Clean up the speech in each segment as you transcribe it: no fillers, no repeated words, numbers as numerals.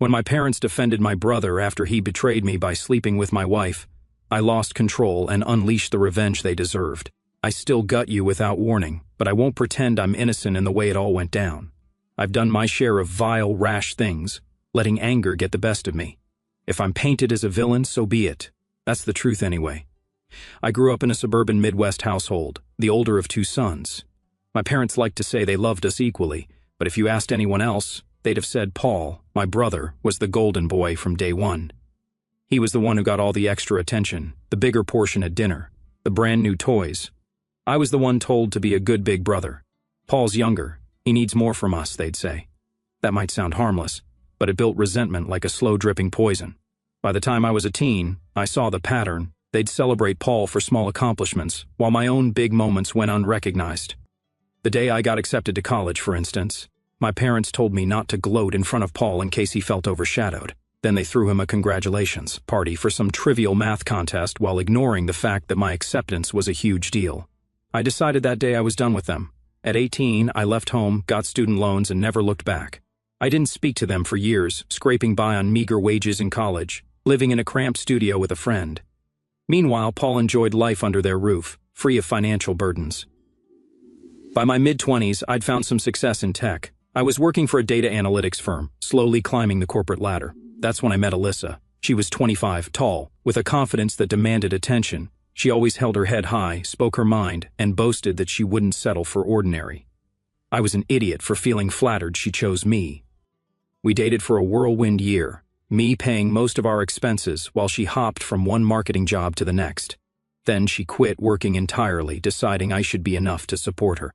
When my parents defended my brother after he betrayed me by sleeping with my wife, I lost control and unleashed the revenge they deserved. I still gut you without warning, but I won't pretend I'm innocent in the way it all went down. I've done my share of vile, rash things, letting anger get the best of me. If I'm painted as a villain, so be it. That's the truth anyway. I grew up in a suburban Midwest household, the older of two sons. My parents liked to say they loved us equally, but if you asked anyone else, they'd have said Paul, my brother, was the golden boy from day one. He was the one who got all the extra attention, the bigger portion at dinner, the brand new toys. I was the one told to be a good big brother. Paul's younger. He needs more from us, they'd say. That might sound harmless, but it built resentment like a slow-dripping poison. By the time I was a teen, I saw the pattern. They'd celebrate Paul for small accomplishments, while my own big moments went unrecognized. The day I got accepted to college, for instance, my parents told me not to gloat in front of Paul in case he felt overshadowed. Then they threw him a congratulations party for some trivial math contest while ignoring the fact that my acceptance was a huge deal. I decided that day I was done with them. At 18, I left home, got student loans, and never looked back. I didn't speak to them for years, scraping by on meager wages in college, living in a cramped studio with a friend. Meanwhile, Paul enjoyed life under their roof, free of financial burdens. By my mid-20s, I'd found some success in tech. I was working for a data analytics firm, slowly climbing the corporate ladder. That's when I met Alyssa. She was 25, tall, with a confidence that demanded attention. She always held her head high, spoke her mind, and boasted that she wouldn't settle for ordinary. I was an idiot for feeling flattered she chose me. We dated for a whirlwind year, me paying most of our expenses while she hopped from one marketing job to the next. Then she quit working entirely, deciding I should be enough to support her.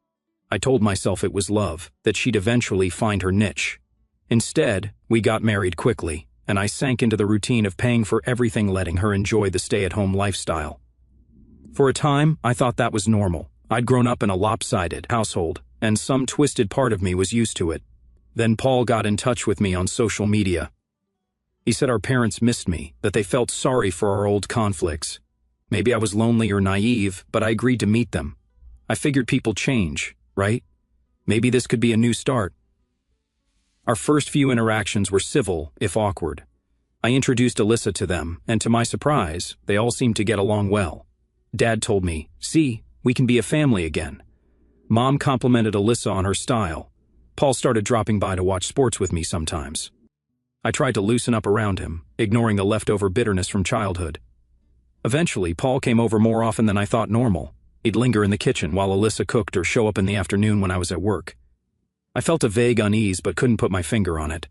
I told myself it was love, that she'd eventually find her niche. Instead, we got married quickly, and I sank into the routine of paying for everything, letting her enjoy the stay-at-home lifestyle. For a time, I thought that was normal. I'd grown up in a lopsided household, and some twisted part of me was used to it. Then Paul got in touch with me on social media. He said our parents missed me, that they felt sorry for our old conflicts. Maybe I was lonely or naive, but I agreed to meet them. I figured people change, right? Maybe this could be a new start. Our first few interactions were civil, if awkward. I introduced Alyssa to them, and to my surprise, they all seemed to get along well. Dad told me, "See, we can be a family again." Mom complimented Alyssa on her style. Paul started dropping by to watch sports with me sometimes. I tried to loosen up around him, ignoring the leftover bitterness from childhood. Eventually, Paul came over more often than I thought normal. He'd linger in the kitchen while Alyssa cooked or show up in the afternoon when I was at work. I felt a vague unease but couldn't put my finger on it.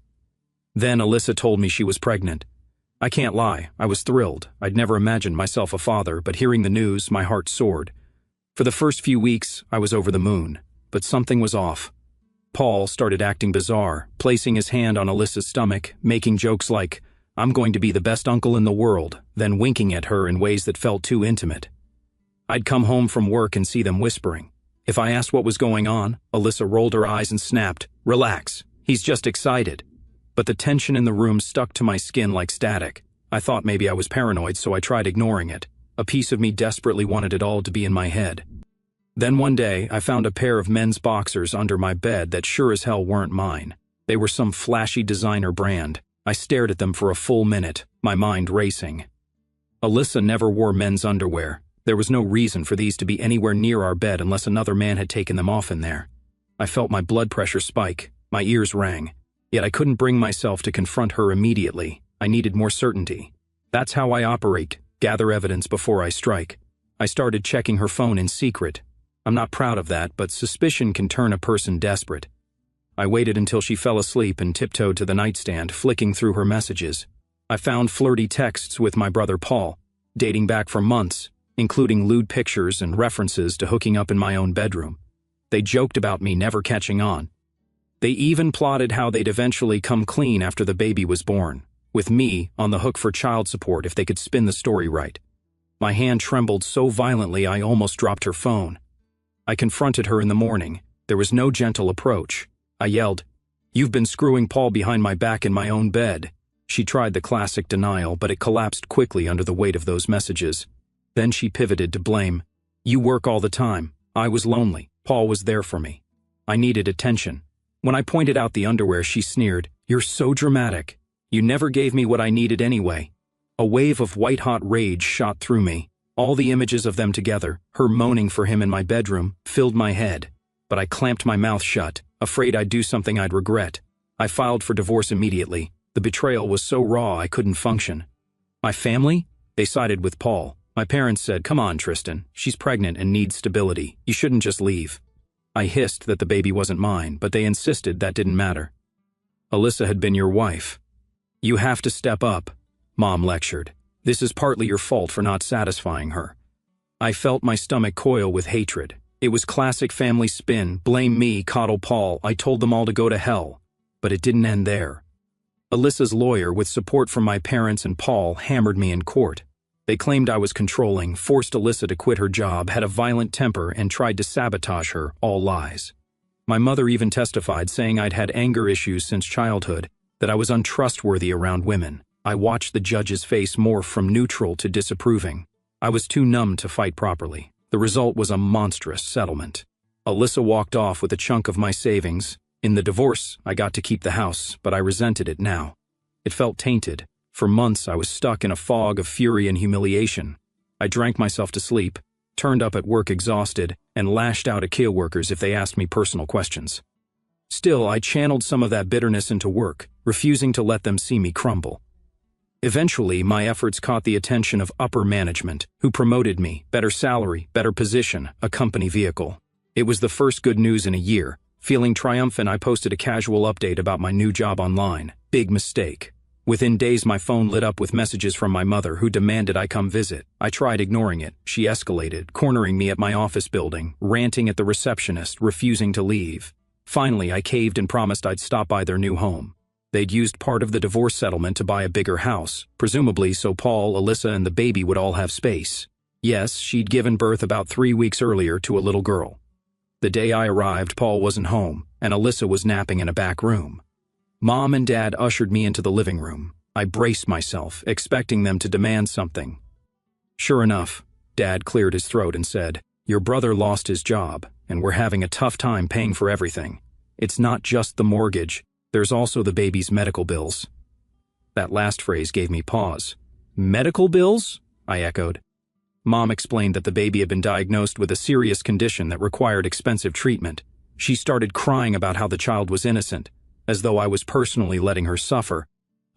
Then Alyssa told me she was pregnant. I can't lie, I was thrilled. I'd never imagined myself a father, but hearing the news, my heart soared. For the first few weeks, I was over the moon, but something was off. Paul started acting bizarre, placing his hand on Alyssa's stomach, making jokes like, "I'm going to be the best uncle in the world," then winking at her in ways that felt too intimate. I'd come home from work and see them whispering. If I asked what was going on, Alyssa rolled her eyes and snapped, "Relax, he's just excited." But the tension in the room stuck to my skin like static. I thought maybe I was paranoid, so I tried ignoring it. A piece of me desperately wanted it all to be in my head. Then one day, I found a pair of men's boxers under my bed that sure as hell weren't mine. They were some flashy designer brand. I stared at them for a full minute, my mind racing. Alyssa never wore men's underwear. There was no reason for these to be anywhere near our bed unless another man had taken them off in there. I felt my blood pressure spike. My ears rang. Yet I couldn't bring myself to confront her immediately. I needed more certainty. That's how I operate, gather evidence before I strike. I started checking her phone in secret. I'm not proud of that, but suspicion can turn a person desperate. I waited until she fell asleep and tiptoed to the nightstand, flicking through her messages. I found flirty texts with my brother Paul, dating back for months, including lewd pictures and references to hooking up in my own bedroom. They joked about me never catching on. They even plotted how they'd eventually come clean after the baby was born, with me on the hook for child support if they could spin the story right. My hand trembled so violently I almost dropped her phone. I confronted her in the morning. There was no gentle approach. I yelled, "You've been screwing Paul behind my back in my own bed." She tried the classic denial, but it collapsed quickly under the weight of those messages. Then she pivoted to blame. "You work all the time. I was lonely. Paul was there for me. I needed attention." When I pointed out the underwear, she sneered, "You're so dramatic." You never gave me what I needed anyway. A wave of white-hot rage shot through me. All the images of them together, her moaning for him in my bedroom, filled my head. But I clamped my mouth shut, afraid I'd do something I'd regret. I filed for divorce immediately. The betrayal was so raw I couldn't function. My family? They sided with Paul. My parents said, "Come on, Tristan. She's pregnant and needs stability. You shouldn't just leave." I hissed that the baby wasn't mine, but they insisted that didn't matter. "Alyssa had been your wife. You have to step up," Mom lectured. "This is partly your fault for not satisfying her." I felt my stomach coil with hatred. It was classic family spin, blame me, coddle Paul, I told them all to go to hell. But it didn't end there. Alyssa's lawyer, with support from my parents and Paul, hammered me in court. They claimed I was controlling, forced Alyssa to quit her job, had a violent temper, and tried to sabotage her, all lies. My mother even testified, saying I'd had anger issues since childhood, that I was untrustworthy around women. I watched the judge's face morph from neutral to disapproving. I was too numb to fight properly. The result was a monstrous settlement. Alyssa walked off with a chunk of my savings. In the divorce, I got to keep the house, but I resented it now. It felt tainted. For months, I was stuck in a fog of fury and humiliation. I drank myself to sleep, turned up at work exhausted, and lashed out at coworkers if they asked me personal questions. Still, I channeled some of that bitterness into work, refusing to let them see me crumble. Eventually, my efforts caught the attention of upper management, who promoted me, better salary, better position, a company vehicle. It was the first good news in a year. Feeling triumphant, I posted a casual update about my new job online. Big mistake. Within days, my phone lit up with messages from my mother, who demanded I come visit. I tried ignoring it. She escalated, cornering me at my office building, ranting at the receptionist, refusing to leave. Finally, I caved and promised I'd stop by their new home. They'd used part of the divorce settlement to buy a bigger house, presumably so Paul, Alyssa, and the baby would all have space. Yes, she'd given birth about 3 weeks earlier to a little girl. The day I arrived, Paul wasn't home, and Alyssa was napping in a back room. Mom and Dad ushered me into the living room. I braced myself, expecting them to demand something. Sure enough, Dad cleared his throat and said, "Your brother lost his job, and we're having a tough time paying for everything. It's not just the mortgage. There's also the baby's medical bills." That last phrase gave me pause. "Medical bills?" I echoed. Mom explained that the baby had been diagnosed with a serious condition that required expensive treatment. She started crying about how the child was innocent, as though I was personally letting her suffer.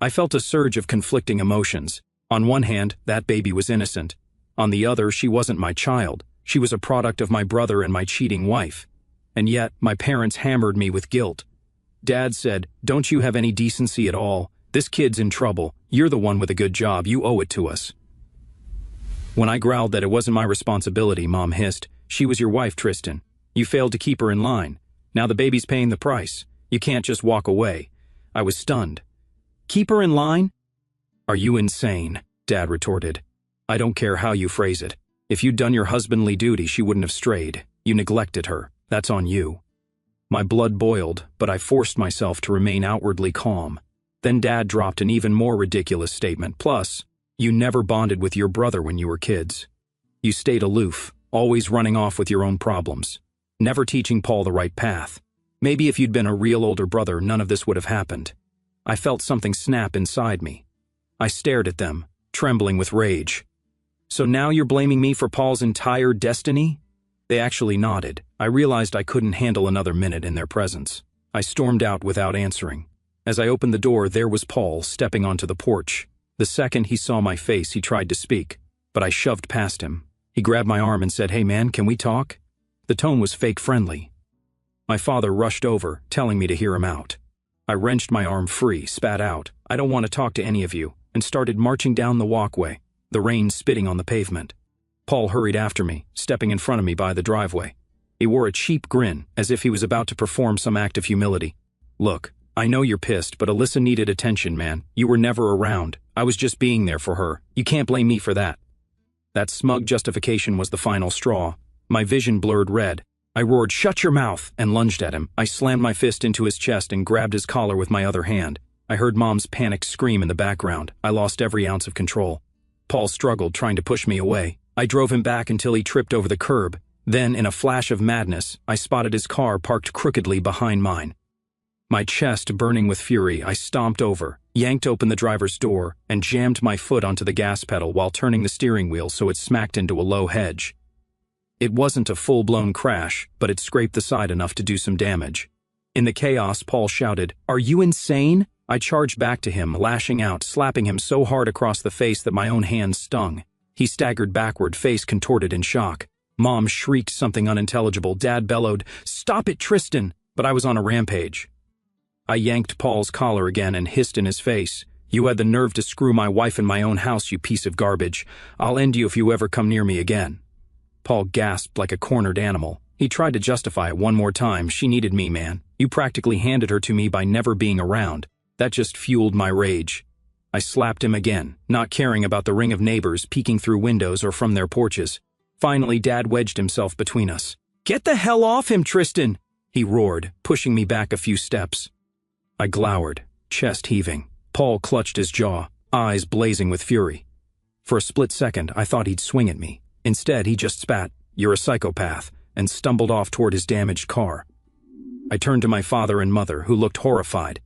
I felt a surge of conflicting emotions. On one hand, that baby was innocent. On the other, she wasn't my child. She was a product of my brother and my cheating wife. And yet, my parents hammered me with guilt. Dad said, "Don't you have any decency at all? This kid's in trouble. You're the one with a good job. You owe it to us." When I growled that it wasn't my responsibility, Mom hissed, "She was your wife, Tristan. You failed to keep her in line. Now the baby's paying the price. You can't just walk away." I was stunned. "Keep her in line?" "Are you insane?" Dad retorted. "I don't care how you phrase it. If you'd done your husbandly duty, she wouldn't have strayed. You neglected her. That's on you." My blood boiled, but I forced myself to remain outwardly calm. Then Dad dropped an even more ridiculous statement. "Plus, you never bonded with your brother when you were kids. You stayed aloof, always running off with your own problems, never teaching Paul the right path. Maybe if you'd been a real older brother, none of this would have happened." I felt something snap inside me. I stared at them, trembling with rage. "So now you're blaming me for Paul's entire destiny?" They actually nodded. I realized I couldn't handle another minute in their presence. I stormed out without answering. As I opened the door, there was Paul stepping onto the porch. The second he saw my face, he tried to speak, but I shoved past him. He grabbed my arm and said, "Hey man, can we talk?" The tone was fake friendly. My father rushed over, telling me to hear him out. I wrenched my arm free, spat out, "I don't want to talk to any of you," and started marching down the walkway, the rain spitting on the pavement. Paul hurried after me, stepping in front of me by the driveway. He wore a cheap grin, as if he was about to perform some act of humility. "Look, I know you're pissed, but Alyssa needed attention, man. You were never around. I was just being there for her. You can't blame me for that." That smug justification was the final straw. My vision blurred red. I roared, "Shut your mouth," and lunged at him. I slammed my fist into his chest and grabbed his collar with my other hand. I heard Mom's panicked scream in the background. I lost every ounce of control. Paul struggled, trying to push me away. I drove him back until he tripped over the curb. Then, in a flash of madness, I spotted his car parked crookedly behind mine. My chest burning with fury, I stomped over, yanked open the driver's door, and jammed my foot onto the gas pedal while turning the steering wheel so it smacked into a low hedge. It wasn't a full-blown crash, but it scraped the side enough to do some damage. In the chaos, Paul shouted, "Are you insane?" I charged back to him, lashing out, slapping him so hard across the face that my own hands stung. He staggered backward, face contorted in shock. Mom shrieked something unintelligible. Dad bellowed, "Stop it, Tristan!" But I was on a rampage. I yanked Paul's collar again and hissed in his face, "You had the nerve to screw my wife in my own house, you piece of garbage. I'll end you if you ever come near me again." Paul gasped like a cornered animal. He tried to justify it one more time. "She needed me, man. You practically handed her to me by never being around." That just fueled my rage. I slapped him again, not caring about the ring of neighbors peeking through windows or from their porches. Finally, Dad wedged himself between us. "Get the hell off him, Tristan!" he roared, pushing me back a few steps. I glowered, chest heaving. Paul clutched his jaw, eyes blazing with fury. For a split second, I thought he'd swing at me. Instead, he just spat, "You're a psychopath," and stumbled off toward his damaged car. I turned to my father and mother, who looked horrified.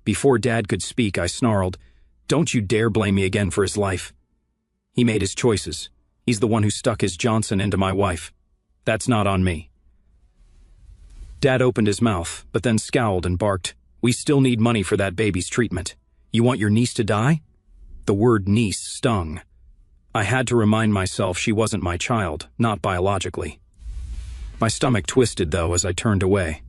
Before Dad could speak, I snarled, "Don't you dare blame me again for his life. He made his choices. He's the one who stuck his Johnson into my wife. That's not on me." Dad opened his mouth, but then scowled and barked, "We still need money for that baby's treatment. You want your niece to die?" The word niece stung. I had to remind myself she wasn't my child, not biologically. My stomach twisted, though, as I turned away.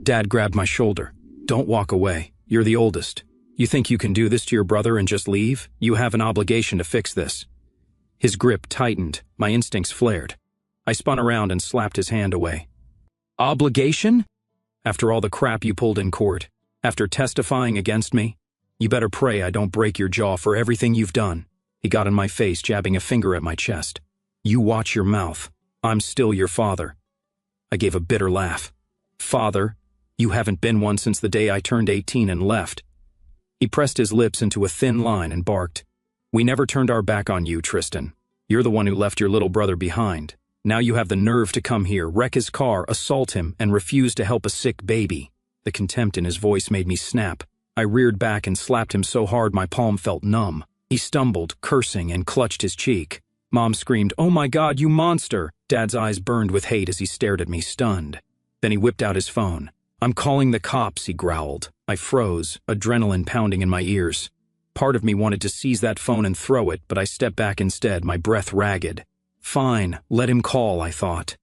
Dad grabbed my shoulder. "Don't walk away. You're the oldest. You think you can do this to your brother and just leave? You have an obligation to fix this." His grip tightened. My instincts flared. I spun around and slapped his hand away. "Obligation? After all the crap you pulled in court? After testifying against me? You better pray I don't break your jaw for everything you've done." He got in my face, jabbing a finger at my chest. "You watch your mouth. I'm still your father." I gave a bitter laugh. "Father? You haven't been one since the day I turned 18 and left." He pressed his lips into a thin line and barked, "We never turned our back on you, Tristan. You're the one who left your little brother behind. Now you have the nerve to come here, wreck his car, assault him, and refuse to help a sick baby." The contempt in his voice made me snap. I reared back and slapped him so hard my palm felt numb. He stumbled, cursing, and clutched his cheek. Mom screamed, "Oh my God, you monster!" Dad's eyes burned with hate as he stared at me, stunned. Then he whipped out his phone. "I'm calling the cops," he growled. I froze, adrenaline pounding in my ears. Part of me wanted to seize that phone and throw it, but I stepped back instead, my breath ragged. Fine, let him call, I thought.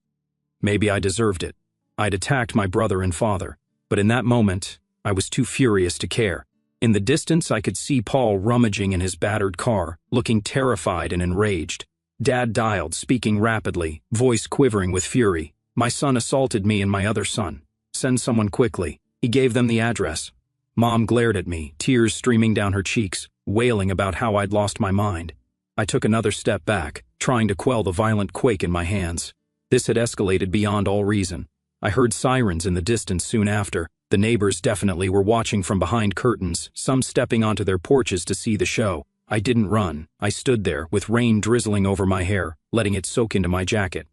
Maybe I deserved it. I'd attacked my brother and father, but in that moment, I was too furious to care. In the distance, I could see Paul rummaging in his battered car, looking terrified and enraged. Dad dialed, speaking rapidly, voice quivering with fury. "My son assaulted me and my other son. Send someone quickly." He gave them the address. Mom glared at me, tears streaming down her cheeks, wailing about how I'd lost my mind. I took another step back, trying to quell the violent quake in my hands. This had escalated beyond all reason. I heard sirens in the distance soon after. The neighbors definitely were watching from behind curtains, some stepping onto their porches to see the show. I didn't run. I stood there, with rain drizzling over my hair, letting it soak into my jacket.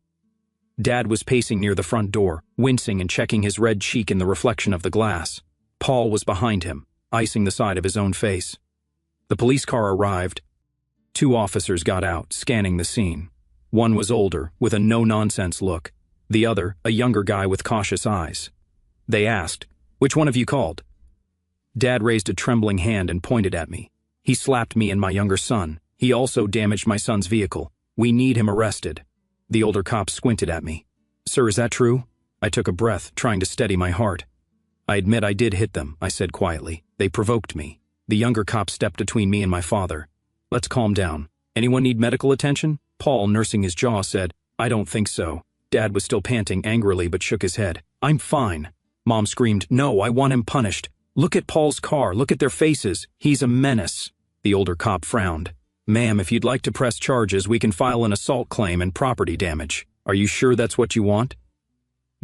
Dad was pacing near the front door, wincing and checking his red cheek in the reflection of the glass. Paul was behind him, icing the side of his own face. The police car arrived. 2 officers got out, scanning the scene. One was older, with a no-nonsense look. The other, a younger guy with cautious eyes. They asked, "Which one of you called?" Dad raised a trembling hand and pointed at me. "He slapped me and my younger son. He also damaged my son's vehicle. We need him arrested." The older cop squinted at me. "Sir, is that true?" I took a breath, trying to steady my heart. "I admit I did hit them," I said quietly. "They provoked me." The younger cop stepped between me and my father. "Let's calm down. Anyone need medical attention?" Paul, nursing his jaw, said, "I don't think so." Dad was still panting angrily but shook his head. "I'm fine." Mom screamed, "No, I want him punished. Look at Paul's car, look at their faces. He's a menace." The older cop frowned. "Ma'am, if you'd like to press charges, we can file an assault claim and property damage. Are you sure that's what you want?"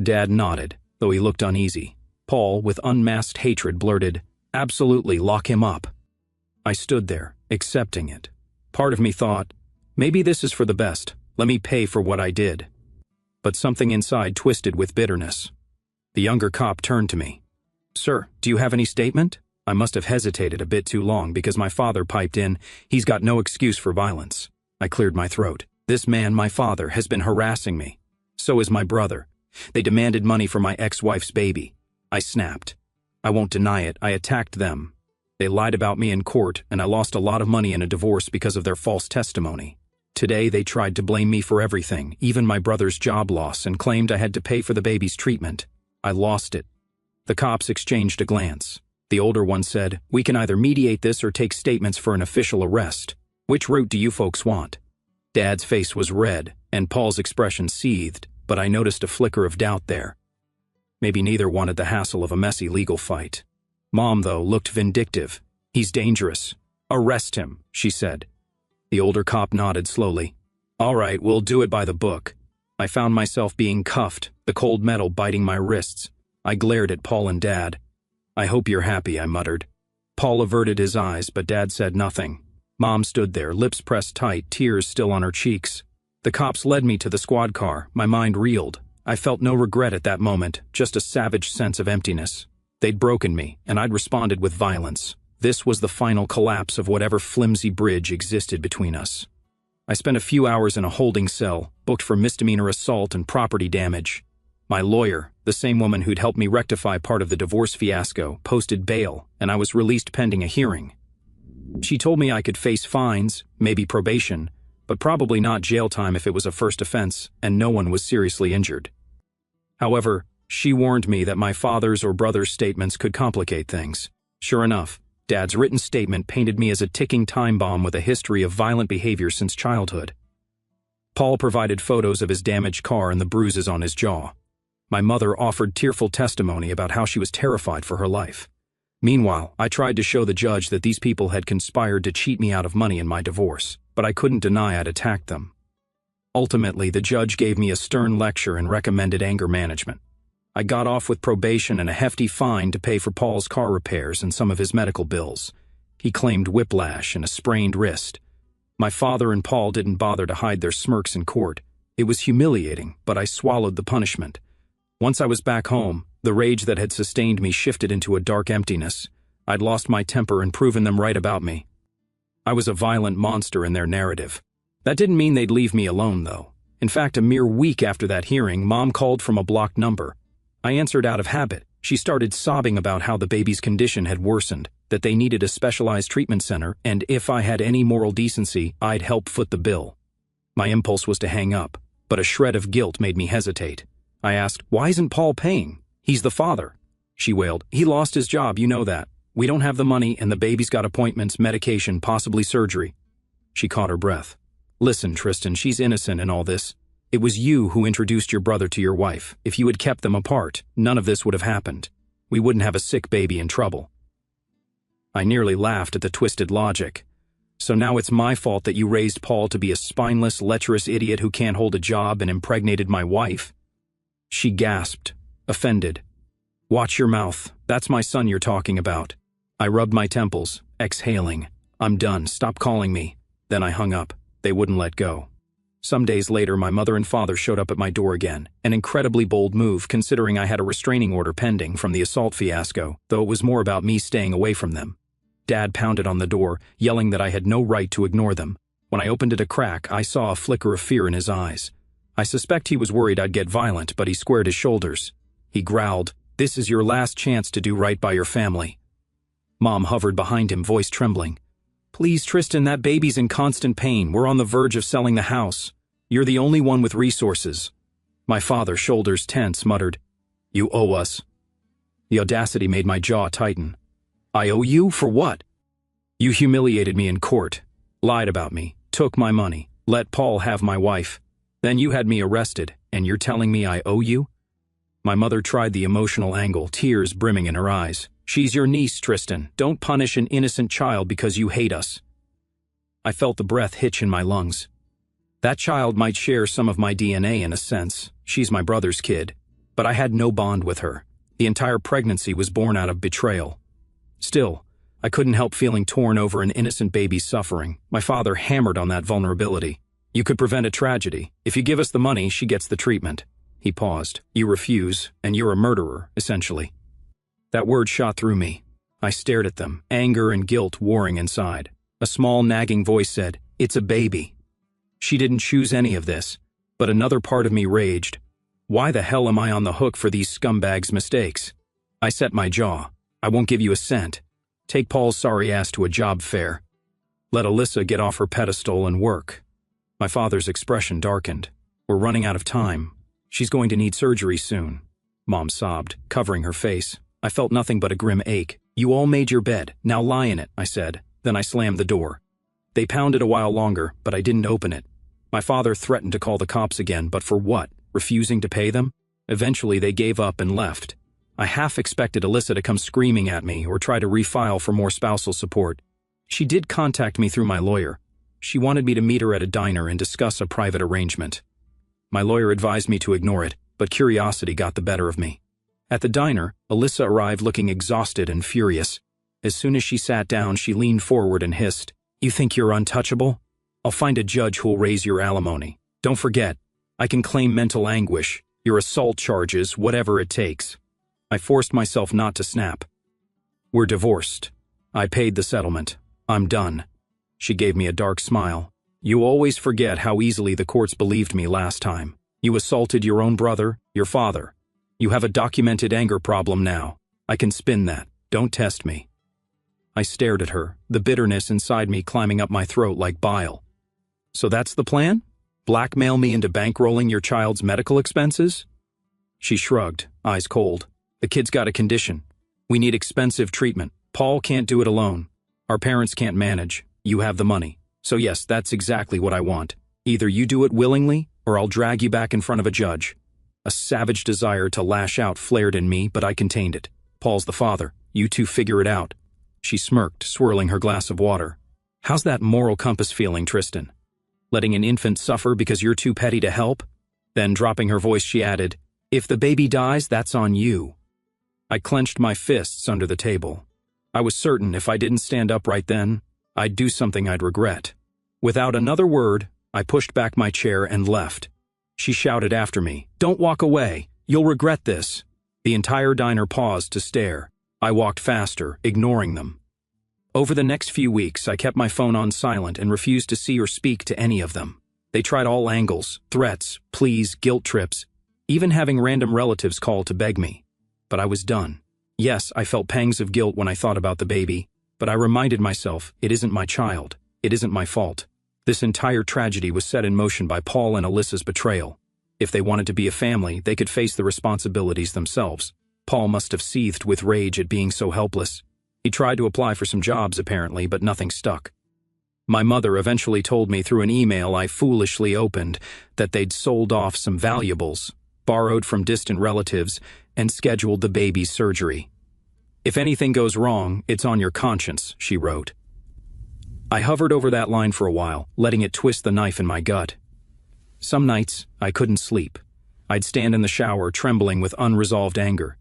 Dad nodded, though he looked uneasy. Paul, with unmasked hatred, blurted, "Absolutely, lock him up." I stood there, accepting it. Part of me thought, maybe this is for the best. Let me pay for what I did. But something inside twisted with bitterness. The younger cop turned to me. "Sir, do you have any statement?" I must have hesitated a bit too long because my father piped in, "He's got no excuse for violence." I cleared my throat. "This man, my father, has been harassing me. So is my brother. They demanded money for my ex-wife's baby." I snapped. "I won't deny it, I attacked them. They lied about me in court, and I lost a lot of money in a divorce because of their false testimony. Today they tried to blame me for everything, even my brother's job loss, and claimed I had to pay for the baby's treatment. I lost it." The cops exchanged a glance. The older one said, "We can either mediate this or take statements for an official arrest. Which route do you folks want?" Dad's face was red, and Paul's expression seethed, but I noticed a flicker of doubt there. Maybe neither wanted the hassle of a messy legal fight. Mom, though, looked vindictive. "He's dangerous. Arrest him," she said. The older cop nodded slowly. "All right, we'll do it by the book." I found myself being cuffed, the cold metal biting my wrists. I glared at Paul and Dad. "I hope you're happy," I muttered. Paul averted his eyes, but Dad said nothing. Mom stood there, lips pressed tight, tears still on her cheeks. The cops led me to the squad car. My mind reeled. I felt no regret at that moment, just a savage sense of emptiness. They'd broken me, and I'd responded with violence. This was the final collapse of whatever flimsy bridge existed between us. I spent a few hours in a holding cell, booked for misdemeanor assault and property damage. My lawyer, the same woman who'd helped me rectify part of the divorce fiasco, posted bail, and I was released pending a hearing. She told me I could face fines, maybe probation, but probably not jail time if it was a first offense, and no one was seriously injured. However, she warned me that my father's or brother's statements could complicate things. Sure enough, Dad's written statement painted me as a ticking time bomb with a history of violent behavior since childhood. Paul provided photos of his damaged car and the bruises on his jaw. My mother offered tearful testimony about how she was terrified for her life. Meanwhile, I tried to show the judge that these people had conspired to cheat me out of money in my divorce, but I couldn't deny I'd attacked them. Ultimately, the judge gave me a stern lecture and recommended anger management. I got off with probation and a hefty fine to pay for Paul's car repairs and some of his medical bills. He claimed whiplash and a sprained wrist. My father and Paul didn't bother to hide their smirks in court. It was humiliating, but I swallowed the punishment. Once I was back home, the rage that had sustained me shifted into a dark emptiness. I'd lost my temper and proven them right about me. I was a violent monster in their narrative. That didn't mean they'd leave me alone, though. In fact, a mere week after that hearing, Mom called from a blocked number. I answered out of habit. She started sobbing about how the baby's condition had worsened, that they needed a specialized treatment center, and if I had any moral decency, I'd help foot the bill. My impulse was to hang up, but a shred of guilt made me hesitate. I asked, "Why isn't Paul paying? He's the father." She wailed, "He lost his job, you know that. We don't have the money, and the baby's got appointments, medication, possibly surgery." She caught her breath. "Listen, Tristan, she's innocent in all this. It was you who introduced your brother to your wife. If you had kept them apart, none of this would have happened. We wouldn't have a sick baby in trouble." I nearly laughed at the twisted logic. "So now it's my fault that you raised Paul to be a spineless, lecherous idiot who can't hold a job and impregnated my wife?" She gasped, offended. "Watch your mouth. That's my son you're talking about." I rubbed my temples, exhaling. "I'm done. Stop calling me." Then I hung up. They wouldn't let go. Some days later, my mother and father showed up at my door again, an incredibly bold move considering I had a restraining order pending from the assault fiasco, though it was more about me staying away from them. Dad pounded on the door, yelling that I had no right to ignore them. When I opened it a crack, I saw a flicker of fear in his eyes. I suspect he was worried I'd get violent, but he squared his shoulders. He growled, "This is your last chance to do right by your family." Mom hovered behind him, voice trembling. "Please, Tristan, that baby's in constant pain. We're on the verge of selling the house. You're the only one with resources." My father, shoulders tense, muttered, "You owe us." The audacity made my jaw tighten. "I owe you? For what?" "You humiliated me in court, lied about me, took my money, let Paul have my wife. Then you had me arrested, and you're telling me I owe you?" My mother tried the emotional angle, tears brimming in her eyes. "She's your niece, Tristan. Don't punish an innocent child because you hate us." I felt the breath hitch in my lungs. That child might share some of my DNA in a sense. She's my brother's kid. But I had no bond with her. The entire pregnancy was born out of betrayal. Still, I couldn't help feeling torn over an innocent baby's suffering. My father hammered on that vulnerability. "You could prevent a tragedy. If you give us the money, she gets the treatment." He paused. "You refuse, and you're a murderer, essentially." That word shot through me. I stared at them, anger and guilt warring inside. A small nagging voice said, "It's a baby." She didn't choose any of this, but another part of me raged. Why the hell am I on the hook for these scumbags' mistakes? I set my jaw. I won't give you a cent. Take Paul's sorry ass to a job fair. Let Alyssa get off her pedestal and work. My father's expression darkened. We're running out of time. She's going to need surgery soon. Mom sobbed, covering her face. I felt nothing but a grim ache. You all made your bed, now lie in it, I said. Then I slammed the door. They pounded a while longer, but I didn't open it. My father threatened to call the cops again, but for what? Refusing to pay them? Eventually they gave up and left. I half expected Alyssa to come screaming at me or try to refile for more spousal support. She did contact me through my lawyer. She wanted me to meet her at a diner and discuss a private arrangement. My lawyer advised me to ignore it, but curiosity got the better of me. At the diner, Alyssa arrived looking exhausted and furious. As soon as she sat down, she leaned forward and hissed, "You think you're untouchable? I'll find a judge who'll raise your alimony. Don't forget, I can claim mental anguish, your assault charges, whatever it takes." I forced myself not to snap. "We're divorced. I paid the settlement. I'm done." She gave me a dark smile. "You always forget how easily the courts believed me last time. You assaulted your own brother, your father. You have a documented anger problem now. I can spin that. Don't test me." I stared at her, the bitterness inside me climbing up my throat like bile. "So that's the plan? Blackmail me into bankrolling your child's medical expenses?" She shrugged, eyes cold. "The kid's got a condition. We need expensive treatment. Paul can't do it alone. Our parents can't manage. You have the money. So yes, that's exactly what I want. Either you do it willingly, or I'll drag you back in front of a judge." A savage desire to lash out flared in me, but I contained it. "Paul's the father. You two figure it out." She smirked, swirling her glass of water. "How's that moral compass feeling, Tristan? Letting an infant suffer because you're too petty to help?" Then, dropping her voice, she added, "If the baby dies, that's on you." I clenched my fists under the table. I was certain if I didn't stand up right then, I'd do something I'd regret. Without another word, I pushed back my chair and left. She shouted after me, "Don't walk away. You'll regret this." The entire diner paused to stare. I walked faster, ignoring them. Over the next few weeks, I kept my phone on silent and refused to see or speak to any of them. They tried all angles, threats, pleas, guilt trips, even having random relatives call to beg me. But I was done. Yes, I felt pangs of guilt when I thought about the baby, but I reminded myself, it isn't my child. It isn't my fault. This entire tragedy was set in motion by Paul and Alyssa's betrayal. If they wanted to be a family, they could face the responsibilities themselves. Paul must have seethed with rage at being so helpless. He tried to apply for some jobs, apparently, but nothing stuck. My mother eventually told me through an email I foolishly opened that they'd sold off some valuables, borrowed from distant relatives, and scheduled the baby's surgery. "If anything goes wrong, it's on your conscience," she wrote. I hovered over that line for a while, letting it twist the knife in my gut. Some nights, I couldn't sleep. I'd stand in the shower, trembling with unresolved anger.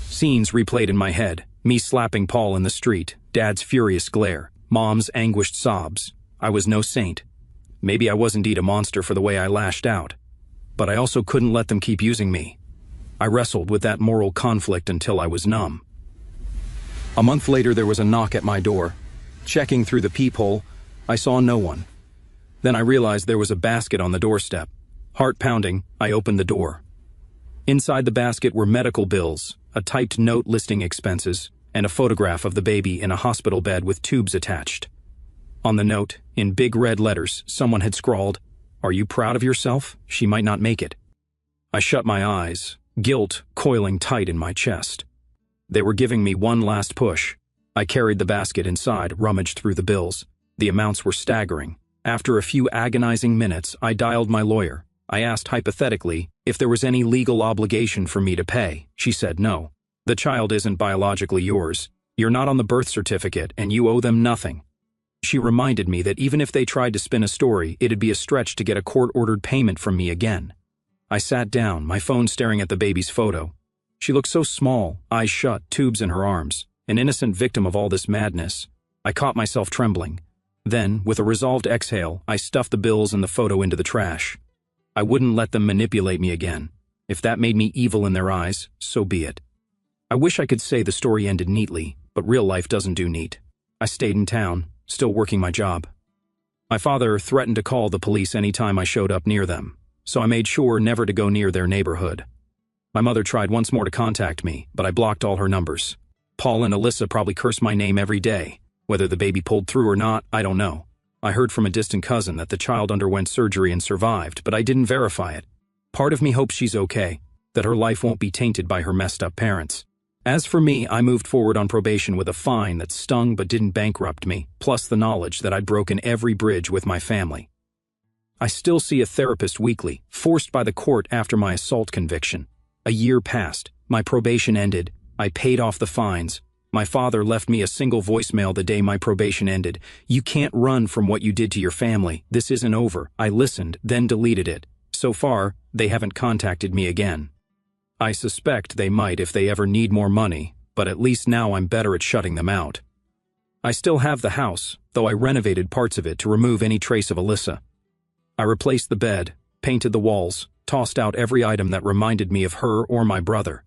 Scenes replayed in my head, me slapping Paul in the street, Dad's furious glare, Mom's anguished sobs. I was no saint. Maybe I was indeed a monster for the way I lashed out. But I also couldn't let them keep using me. I wrestled with that moral conflict until I was numb. A month later, there was a knock at my door. Checking through the peephole, I saw no one. Then I realized there was a basket on the doorstep. Heart pounding, I opened the door. Inside the basket were medical bills, a typed note listing expenses, and a photograph of the baby in a hospital bed with tubes attached. On the note, in big red letters, someone had scrawled, "Are you proud of yourself? She might not make it." I shut my eyes, guilt coiling tight in my chest. They were giving me one last push. I carried the basket inside, rummaged through the bills. The amounts were staggering. After a few agonizing minutes, I dialed my lawyer. I asked hypothetically if there was any legal obligation for me to pay. She said no. "The child isn't biologically yours. You're not on the birth certificate, and you owe them nothing." She reminded me that even if they tried to spin a story, it'd be a stretch to get a court-ordered payment from me again. I sat down, my phone staring at the baby's photo. She looked so small, eyes shut, tubes in her arms, an innocent victim of all this madness. I caught myself trembling. Then, with a resolved exhale, I stuffed the bills and the photo into the trash. I wouldn't let them manipulate me again. If that made me evil in their eyes, so be it. I wish I could say the story ended neatly, but real life doesn't do neat. I stayed in town, still working my job. My father threatened to call the police anytime I showed up near them, so I made sure never to go near their neighborhood. My mother tried once more to contact me, but I blocked all her numbers. Paul and Alyssa probably curse my name every day. Whether the baby pulled through or not, I don't know. I heard from a distant cousin that the child underwent surgery and survived, but I didn't verify it. Part of me hopes she's okay, that her life won't be tainted by her messed up parents. As for me, I moved forward on probation with a fine that stung but didn't bankrupt me, plus the knowledge that I'd broken every bridge with my family. I still see a therapist weekly, forced by the court after my assault conviction. A year passed, my probation ended, I paid off the fines. My father left me a single voicemail the day my probation ended. "You can't run from what you did to your family. This isn't over." I listened, then deleted it. So far, they haven't contacted me again. I suspect they might if they ever need more money, but at least now I'm better at shutting them out. I still have the house, though I renovated parts of it to remove any trace of Alyssa. I replaced the bed, painted the walls, tossed out every item that reminded me of her or my brother.